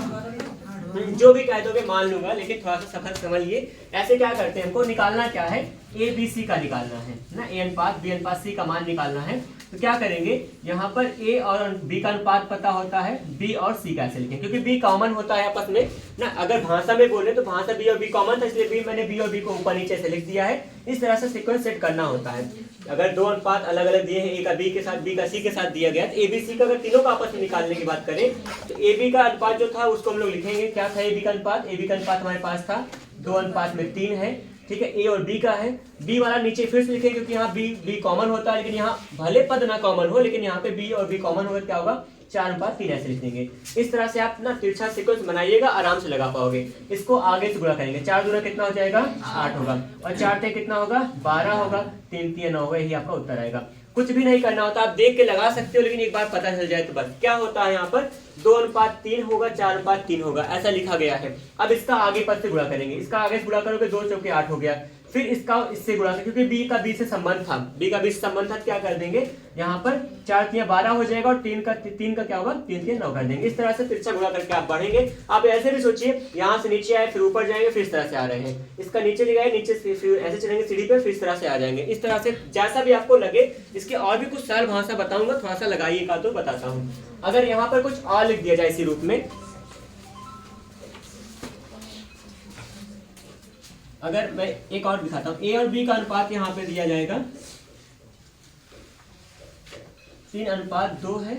जो भी कह दोगे मान लूंगा, लेकिन थोड़ा सा सफल समझिए। ऐसे क्या करते हैं, हमको निकालना क्या है, ABC का निकालना है ना, A अनुपात B अनुपात C का मान निकालना है। तो क्या करेंगे, यहाँ पर A और B का अनुपात पता होता है, B और C कैसे लिखें, क्योंकि B कॉमन होता है आपस में ना। अगर भाषा में बोले तो भाषा B और B कॉमन था, इसलिए मैंने B और B को ऊपर नीचे से लिख दिया है। इस तरह से सीक्वेंस सेट करना होता है। अगर दो अनुपात अलग अलग दिए हैं, A का B के साथ, B का C के साथ दिया गया, तो ABC का अगर तीनों का आपस में निकालने की बात करें तो AB का अनुपात जो था उसको हम लोग लिखेंगे, क्या था AB का अनुपात, AB का अनुपात हमारे पास था 2:3 है, ठीक है, ए और बी का है। बी वाला नीचे फिर से लिखेंगे क्योंकि यहाँ बी कॉमन होता है, लेकिन यहाँ भले पद ना कॉमन हो, लेकिन यहाँ पे बी और बी कॉमन होगा, क्या होगा 4:3 ऐसे लिख देंगे। इस तरह से आप ना तिरछा सीक्वेंस बनाइएगा, आराम से लगा पाओगे। इसको आगे से गुणा करेंगे, 4 दूना कितना हो जाएगा 8 होगा, और 4 ते कितना होगा 12 होगा, 3 3 9 होगा, यही आपका उत्तर आएगा। कुछ भी नहीं करना होता, आप देख के लगा सकते हो, लेकिन एक बार पता चल जाए तो बस। क्या होता है यहाँ पर 2:3 होगा, 4:3 होगा, ऐसा लिखा गया है। अब इसका आगे पद से गुणा करेंगे, इसका आगे से गुणा करोगे 2 चौके 8 हो गया, फिर इसका इससे गुणा करें क्योंकि बी का बी से संबंध था, बी का बी से संबंध था, क्या कर देंगे यहाँ पर 4 3 12 हो जाएगा, और 3 का क्या होगा 3 3 9 कर देंगे। इस तरह से तिरछा गुणा करके आप बढ़ेंगे। आप ऐसे भी सोचिए, यहाँ से नीचे आए फिर ऊपर जाएंगे, फिर इस तरह से आ रहे हैं, इसका नीचे गए नीचे से फिर ऐसे चलेंगे सीढ़ी पे, फिर इस तरह से आ जाएंगे। इस तरह से जैसा भी आपको लगे। इसके और भी कुछ सरल भाषा बताऊंगा, थोड़ा सा लगाइएगा तो बताता हूँ। अगर यहाँ पर कुछ और लिख दिया जाए इसी रूप में, अगर मैं एक और दिखाता हूँ, ए और बी का अनुपात यहाँ पे दिया जाएगा 3:2 है,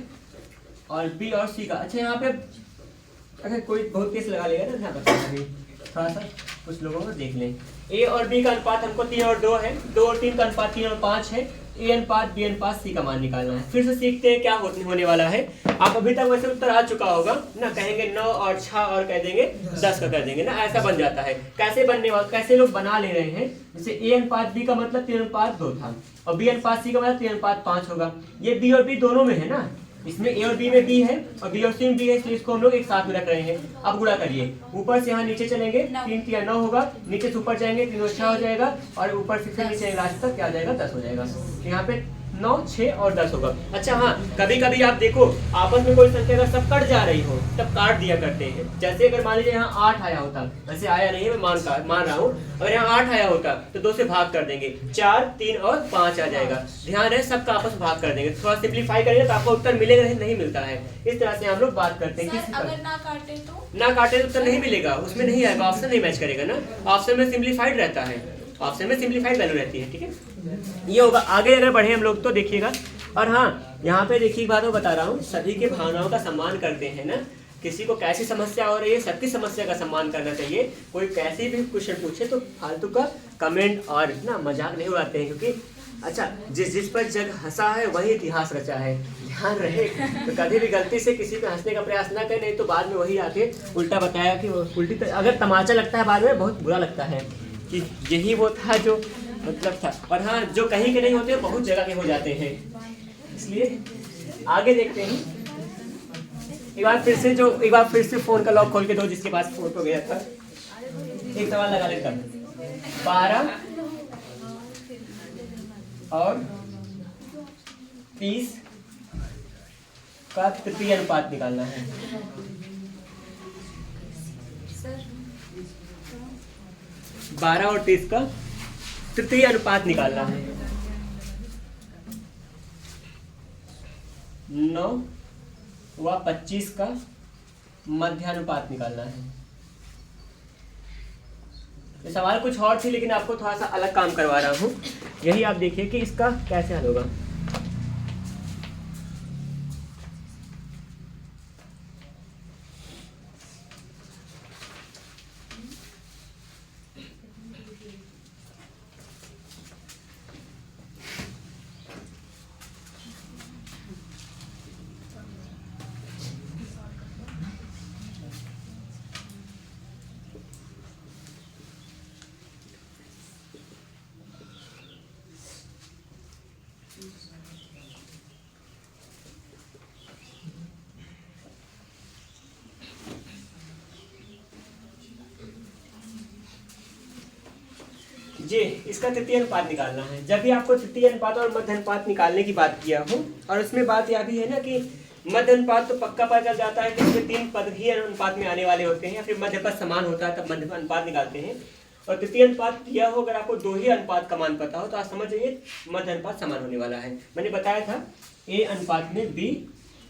और बी और सी का, अच्छा यहाँ पे अगर कोई बहुत केस लगा लेगा ना, ध्यान रखना, थोड़ा सा कुछ लोगों को देख लें। ए और बी का अनुपात हमको 3 और 2 है, 2 और 3 का अनुपात 3 और 5 है, ए अनुपात बी अनुपात सी का मान निकालना है। फिर से सीखते हैं क्या होने वाला है। आप अभी तक वैसे उत्तर आ चुका होगा ना, कहेंगे 9 और 6 और कह देंगे 10 का कर देंगे ना, ऐसा बन जाता है। कैसे बनने वाला, कैसे लोग बना ले रहे हैं, जैसे ए अनुपात बी का मतलब 3:2 था, और बी अनुपात सी का मतलब 3:5 होगा। ये बी और बी दोनों में है ना, इसमें ए और बी में बी है और बी और सी में बी है, इसलिए इसको हम लोग एक साथ में रख रहे हैं। अब गुणा करिए, ऊपर से यहाँ नीचे चलेंगे 3 3 9 होगा, नीचे से ऊपर जाएंगे 3 और 6 हो जाएगा, और ऊपर से फिर नीचे लास्ट तक क्या आ जाएगा 10 हो जाएगा। यहाँ पे 9 6 और 10 होगा। अच्छा हाँ, कभी कभी आप देखो आपस में कोई संख्या अगर सब कट जा रही हो तब काट दिया करते हैं। जैसे अगर मान लीजिए यहाँ 8 आया होता, वैसे आया नहीं है, मैं मान रहा हूँ, अगर यहाँ 8 आया होता तो 2 से भाग कर देंगे, 4 3 और 5 आ जाएगा। ध्यान रहे सबका आपस में भाग कर देंगे, थोड़ा सिंप्लीफाई करेंगे तो आपको उत्तर मिलेगा नहीं मिलता है। इस तरह से हम लोग बात करते हैं। सर, अगर ना काटे तो उत्तर नहीं मिलेगा, उसमें नहीं आएगा, ऑप्शन नहीं मैच करेगा ना, ऑप्शन में सिंप्लीफाइड रहता है, ऑप्शन में सिंप्लीफाइड वैल्यू रहती है। ठीक है, ये होगा। आगे अगर बढ़े हम लोग तो देखिएगा, और हाँ यहाँ पे देखिए एक बात मैं बता रहा हूँ, सभी के भावनाओं का सम्मान करते हैं ना, किसी को कैसी समस्या हो रही है सबकी समस्या का सम्मान करना चाहिए। कोई कैसी भी क्वेश्चन पूछे तो फालतू का कमेंट और ना मजाक नहीं उड़ाते हैं, क्योंकि अच्छा जिस पर जग हंसा है वही इतिहास रचा है, ध्यान रहे। तो कभी भी गलती से किसी पे हंसने का प्रयास ना करें, नहीं तो बाद में वही आके उल्टा बताया कि उल्टी अगर तमाचा लगता है बाद में बहुत बुरा लगता है कि यही वो था जो मतलब था। और हाँ, जो कहीं के नहीं होते बहुत जगह के हो जाते हैं, इसलिए आगे देखते हैं। एक बार फिर से फोन का लॉक खोल के दो जिसके पास फोटो गया था। एक सवाल लगा लेता हूँ, 12 और 30 का तृतीय अनुपात निकालना है। सर 12 और 30 का तृतीय अनुपात निकालना है। 9 व 25 का मध्यानुपात निकालना है। ये सवाल कुछ और थी, लेकिन आपको थोड़ा सा अलग काम करवा रहा हूँ। यही आप देखिए कि इसका कैसे हल होगा। जी, इसका तृतीय अनुपात निकालना है। जब भी आपको तृतीय अनुपात और मध्य अनुपात निकालने की बात किया हो, और उसमें बात यह भी है ना कि मध्य अनुपात तो पक्का पता चल जाता है कि इसमें 3 पद ही अनुपात में आने वाले होते हैं, या फिर मध्य पद समान होता है तब मध्य अनुपात निकालते हैं। और तृतीय अनुपात दिया हो, अगर आपको 2 ही अनुपात का मान पता हो तो आप समझ जाइए मध्य अनुपात समान होने वाला है। मैंने बताया था ए अनुपात में बी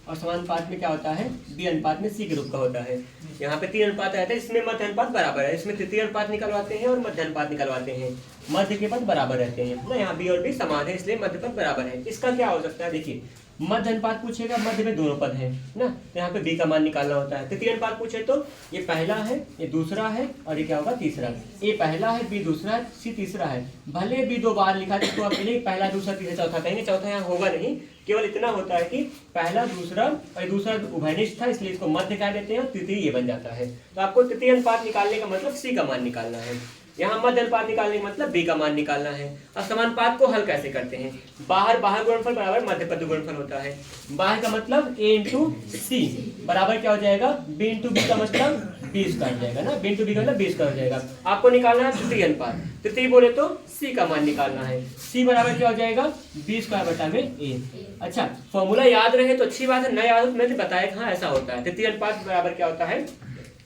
और समानुपात में क्या होता है, बी अनुपात में सी के रूप का होता है। यहाँ पे 3 अनुपात रहता है, इसमें मध्य अनुपात बराबर है, इसमें तृतीय अनुपात निकलवाते हैं और मध्य अनुपात निकलवाते हैं। मध्य के पद बराबर रहते हैं ना, यहाँ बी और बी समान है इसलिए मध्य पद बराबर है। इसका क्या हो सकता है, देखिए मध्य अनुपात पूछेगा, मध्य में दोनों पद हैं ना, तो यहाँ पे b का मान निकालना होता है। तृतीय अनुपात पूछे तो ये पहला है, ये दूसरा है, और ये क्या होगा तीसरा। ए पहला है, बी दूसरा है, सी तीसरा है। भले बी 2 बार लिखा है तो आप नहीं पहला दूसरा तीसरा चौथा कहेंगे, चौथा यहाँ होगा नहीं, केवल इतना होता है कि पहला दूसरा और दूसरा उभयनिष्ठ था, इसलिए इसको मध्य कह देते हैं और तृतीय ये बन जाता है। तो आपको तृतीय अनुपात निकालने का मतलब सी का मान निकालना है, यहाँ मध्य अनुपात निकालने का मतलब बी का मान निकालना है। अब समानुपात को हल कैसे करते हैं? बाहर गुणनफल बराबर मध्य पद गुणनफल होता है। बाहर का मतलब a इंटू सी बराबर क्या हो जाएगा, b इंटू बी का मतलब b स्क्वायर हो जाएगा ना, b इंटू बी का मतलब b स्क्वायर हो जाएगा। आपको निकालना है तृतीय अनुपात, तृतीय बोले तो c का मान निकालना है। c बराबर क्या हो जाएगा, b स्क्वायर बटा में a। अच्छा, फॉर्मूला याद रहे तो अच्छी बात है, न याद हो तो मैंने बताया कहाँ ऐसा होता है। तृतीय अनुपात बराबर क्या होता है,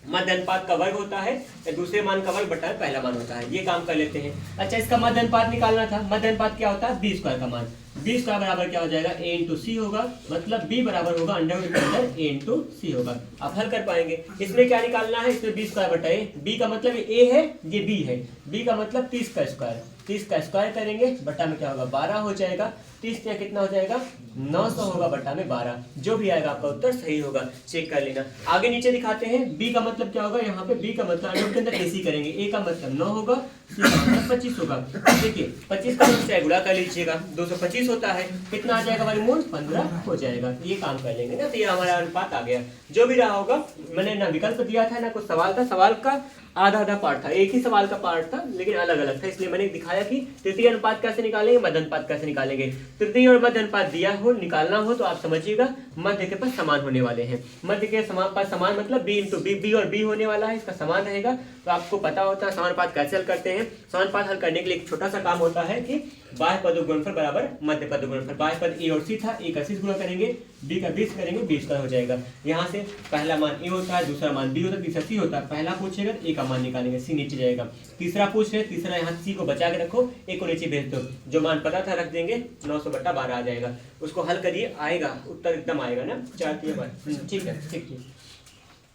मध्य अनुपात का वर्ग होता है या दूसरे मान का वर्ग बटा पहला मान होता है। ये काम कर लेते हैं। अच्छा, इसका मध्य अनुपात निकालना था। मध्य अनुपात क्या होता है, बी स्क्वायर का मान। बी स्क्वायर बराबर क्या हो जाएगा, ए इंटू सी होगा, मतलब बी बराबर होगा अंडर रूट के अंदर ए इंटू सी होगा। आप हल कर पाएंगे। इसमें क्या निकालना है, इसमें बी स्क्वायर बटा ए, बी का मतलब ए है, ये बी है, बी का मतलब 30 का स्क्वायर, 30 का स्क्वायर करेंगे, बटा में क्या होगा 12 हो जाएगा। 30 में कितना हो जाएगा 900 होगा, बटा में 12। जो भी आएगा आपका उत्तर सही होगा, चेक कर लेना। आगे नीचे दिखाते हैं। b का मतलब क्या होगा, यहाँ पे b का मतलब अंडर के अंदर ac करेंगे, a का मतलब 9 होगा, c का मतलब 25 होगा। देखिए 25 का चाहे गुणा कर लीजिएगा, 225 होता है, कितना आ जाएगा वर्गमूल 15 हो जाएगा। ये काम कर लेंगे ना, तो ये हमारा अनुपात आ गया। जो भी रहा होगा, मैंने ना विकल्प दिया था ना कुछ सवाल था, सवाल का आधा आधा पार्ट था, एक ही सवाल का पार्ट था लेकिन अलग अलग था, इसलिए मैंने दिखाया कि तृतीय अनुपात कैसे निकालेंगे, मध्य अनुपात कैसे निकालेंगे। तृतीय और मध्य अनुपात दिया हो, निकालना हो तो आप समझिएगा मध्य के पद समान होने वाले हैं। मध्य के पद समान मतलब b इंटू बी, बी और बी होने वाला है, इसका समान रहेगा। तो आपको पता होता है समानुपात कैसे हल करते हैं। समानुपात हल करने के लिए एक छोटा सा काम होता है कि बाह्य पद गुणनफल बराबर मध्य पद गुणनफल। बाह्य पद a और c था, a का 30 गुणा करेंगे, b का 20 करेंगे, 20 का हो जाएगा। यहाँ से पहला मान a होता है, दूसरा मान b होता है, तीसरा c होता है। पहला पूछेगा तो a का मान निकालेंगे, c नीचे जाएगा। तीसरा पूछ रहे, तीसरा यहाँ c को बचा के रखो, a को नीचे भेज दो, जो मान पता था रख देंगे, 900 बटा 12 आ जाएगा। उसको हल करिए, आएगा उत्तर एकदम आएगा ना, 4 के बाद। ठीक है, ठीक है।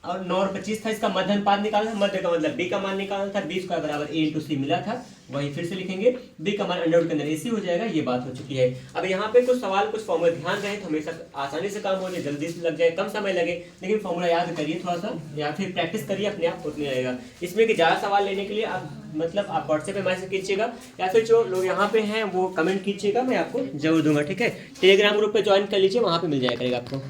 और 9 और 25 था, इसका मध्य अनुपात निकालना था। मध्य का मतलब b का मान निकालना था, b स्क्वायर बराबर a इंटू सी मिला था, वही फिर से लिखेंगे, b का मान अंडर रूट के अंदर ac हो जाएगा। ये बात हो चुकी है। अब यहाँ पे कुछ सवाल कुछ फॉर्मूला ध्यान रहे तो हमेशा आसानी से काम हो जाए, जल्दी से लग जाए, कम समय लगे, लेकिन फॉर्मूला याद करिए थोड़ा सा, या फिर प्रैक्टिस करिए, अपने आप उतने आएगा। इसमें कि ज़्यादा सवाल लेने के लिए आप मतलब आप व्हाट्सएप पे मैसेज कीजिएगा, या फिर जो लोग यहाँ पे हैं वो कमेंट कीजिएगा, मैं आपको जरूर दूंगा। ठीक है, टेलीग्राम ग्रुप पे ज्वाइन कर लीजिए, वहाँ पे मिल जाया करेगा आपको।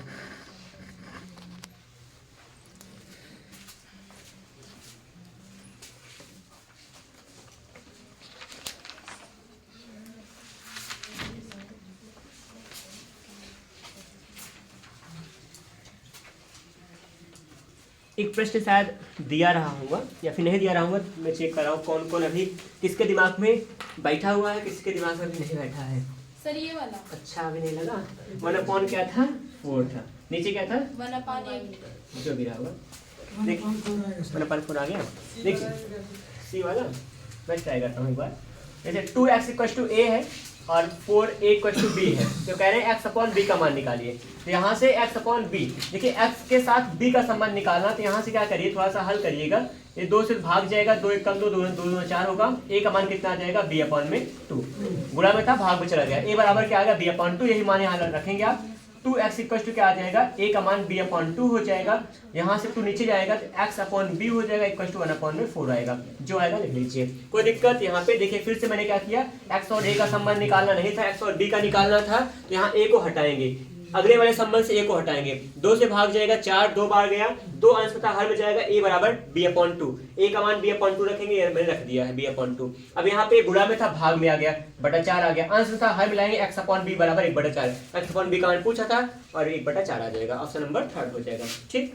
एक प्रश्न शायद दिया रहा होगा या फिर नहीं दिया रहा होगा, मैं चेक कर रहा हूँ कौन कौन अभी किसके दिमाग में बैठा हुआ है, किसके दिमाग में अभी नहीं बैठा है। सर ये वाला अच्छा, अभी नहीं लगा। 1/4 क्या था, 4 था, नीचे क्या था, 1/8। जो भी रहा होगा। देख 1/4 आ गया। देखिए सी वाला मैं ट्राई करता हूँ एक बार। जैसे 2x = a है और 4a = b है, तो कह रहे हैं x/b का मान निकालिए। तो यहाँ से x/b, देखिए x के साथ b का संबंध निकालना, तो यहाँ से क्या करिए, थोड़ा सा हल करिएगा। ये 2 से भाग जाएगा, 2 1 कम 2, 2 2 4 होगा। a का मान कितना आ जाएगा, b/2। गुणा में था, भाग में चला गया, a बराबर क्या आ गया, b/2। यही मान यहाँ रखेंगे आप। 2x = क्या आ जाएगा, a का मान b/2 हो जाएगा। यहाँ से 2 नीचे जाएगा तो x/b हो जाएगा, = 1/4 आएगा। जो आएगा लिख लीजिए, कोई दिक्कत। यहाँ पे देखिए फिर से मैंने क्या किया, x और a का संबंध निकालना नहीं था, x और b का निकालना था। तो यहाँ a को हटाएंगे, अगले वाले संबंध से a को हटाएंगे। 2 से भाग जाएगा, 4 2 बार गया, 2 अंश तथा हर में जाएगा, a बराबर b/2। a का मान b/2 रखेंगे, ये मैंने रख दिया है b/2। अब यहाँ पे गुणा में था, भाग में आ गया, बटा 4 आ गया। अंश तथा हर मिलाएंगे, x/b बराबर 1/4। x/b का मान पूछा था और 1/4 आ जाएगा। ऑप्शन नंबर 3 हो जाएगा। ठीक,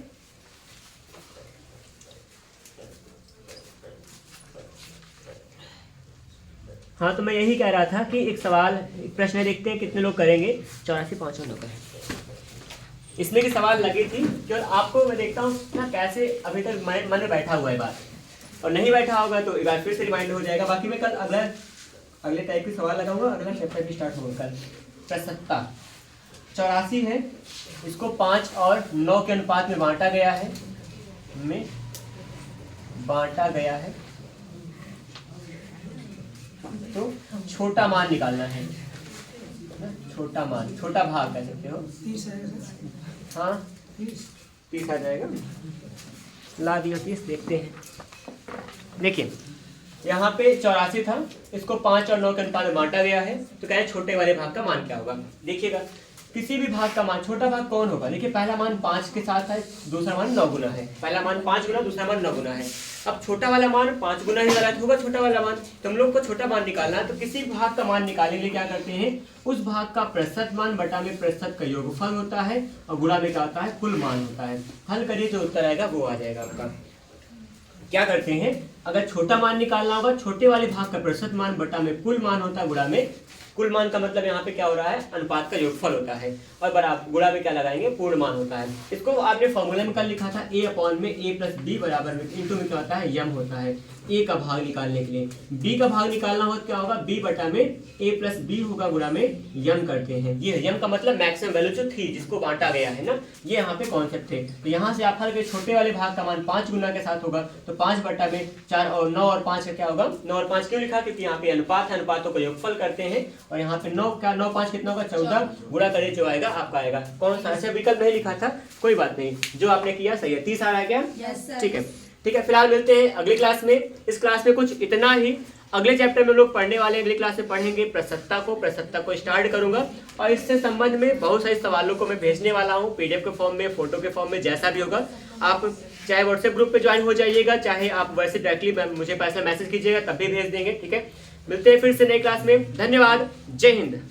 हाँ, तो मैं यही कह रहा था कि एक सवाल, एक प्रश्न देखते हैं कितने लोग करेंगे। 84 5 लोग हैं इसमें की सवाल लगी थी, जो आपको मैं देखता हूँ ना कैसे अभी तक मन में बैठा हुआ है बात, और नहीं बैठा होगा तो एक बार फिर से रिमाइंड हो जाएगा। बाकी मैं कल अगले टाइप की सवाल लगाऊंगा, अगला चैप्टर भी स्टार्ट होगा कल। प्रसन्नता 84 है, इसको 5 और 9 के अनुपात में बांटा गया है, तो छोटा मान निकालना है, छोटा मान, छोटा भाग कह सकते हो। 30 आएगा सर। हाँ 30। 30 आ जाएगा। ला दिया 30, देखते हैं। देखिए यहाँ पे 84 था, इसको 5 और 9 के अनुपात में बांटा गया है, तो कह रहे छोटे वाले भाग का मान क्या होगा। देखिएगा किसी भी भाग का मान, छोटा भाग कौन होगा। देखिए पहला मान 5 के साथ है, दूसरा मान 9 गुना है। पहला मान 5 गुना, दूसरा मान 9 गुना है। अब छोटा वाला मान 5 गुना ही गलत होगा छोटा वाला मान, तो हम लोग को छोटा मान निकालना है। तो किसी भाग का मान निकालने के लिए क्या करते हैं, उस भाग का प्रतिशत मान बटा में प्रतिशत का योगफल होता है और गुणा में क्या होता है, कुल मान होता है। हल करिए जो उत्तर आएगा वो आ जाएगा आपका। क्या करते हैं, अगर छोटा मान निकालना होगा, छोटे वाले भाग का प्रतिशत मान बटा में कुल मान होता है, गुणा में कुल मान का मतलब यहाँ पे क्या हो रहा है, अनुपात का योगफल होता है, और बराबर गुणा में क्या लगाएंगे, पूर्ण मान होता है। इसको आपने फॉर्मूला में कल लिखा था a अपॉन में a प्लस बी बराबर में इंटू में क्या होता है, यम होता है। a का भाग निकालने के लिए b का भाग निकालना हो तो क्या होगा, b बटा में a प्लस बी होगा, गुणा में यम करते हैं। ये यम का मतलब मैक्सिमम वैल्यू जो थी जिसको बांटा गया है ना, ये यहाँ पे कॉन्सेप्ट थे। तो यहाँ से आप हल के छोटे वाले भाग का मान 5 गुना के साथ होगा, तो 5 बटा में 4 और 9 और 5 का क्या होगा, 9 और 5 क्यों लिखा, क्योंकि यहाँ पे अनुपात है, अनुपातों का योगफल करते हैं। और यहाँ पे 9 क्या 9 5 कितना होगा, 14, गुणा करिए जो आएगा आपका आएगा। कौन सा ऐसे विकल्प नहीं लिखा था, कोई बात नहीं, जो आपने किया सही है। 30 आ रहा है क्या, यस सर। ठीक है ठीक है। फिलहाल मिलते हैं अगली क्लास में। इस क्लास में कुछ इतना ही, अगले चैप्टर में हम लोग पढ़ने वाले हैं, अगली क्लास में पढ़ेंगे प्रसक्ता को स्टार्ट करूंगा, और इससे संबंध में बहुत सारे सवालों को मैं भेजने वाला हूं, पीडीएफ के फॉर्म में, फोटो के फॉर्म में, जैसा भी होगा। आप चाहे व्हाट्सएप ग्रुप पे ज्वाइन हो जाइएगा, चाहे आप वैसे डायरेक्टली मुझे पर्सनल मैसेज कीजिएगा, तब भी भेज देंगे, ठीक है। मिलते हैं फिर से नई क्लास में। धन्यवाद, जय हिंद।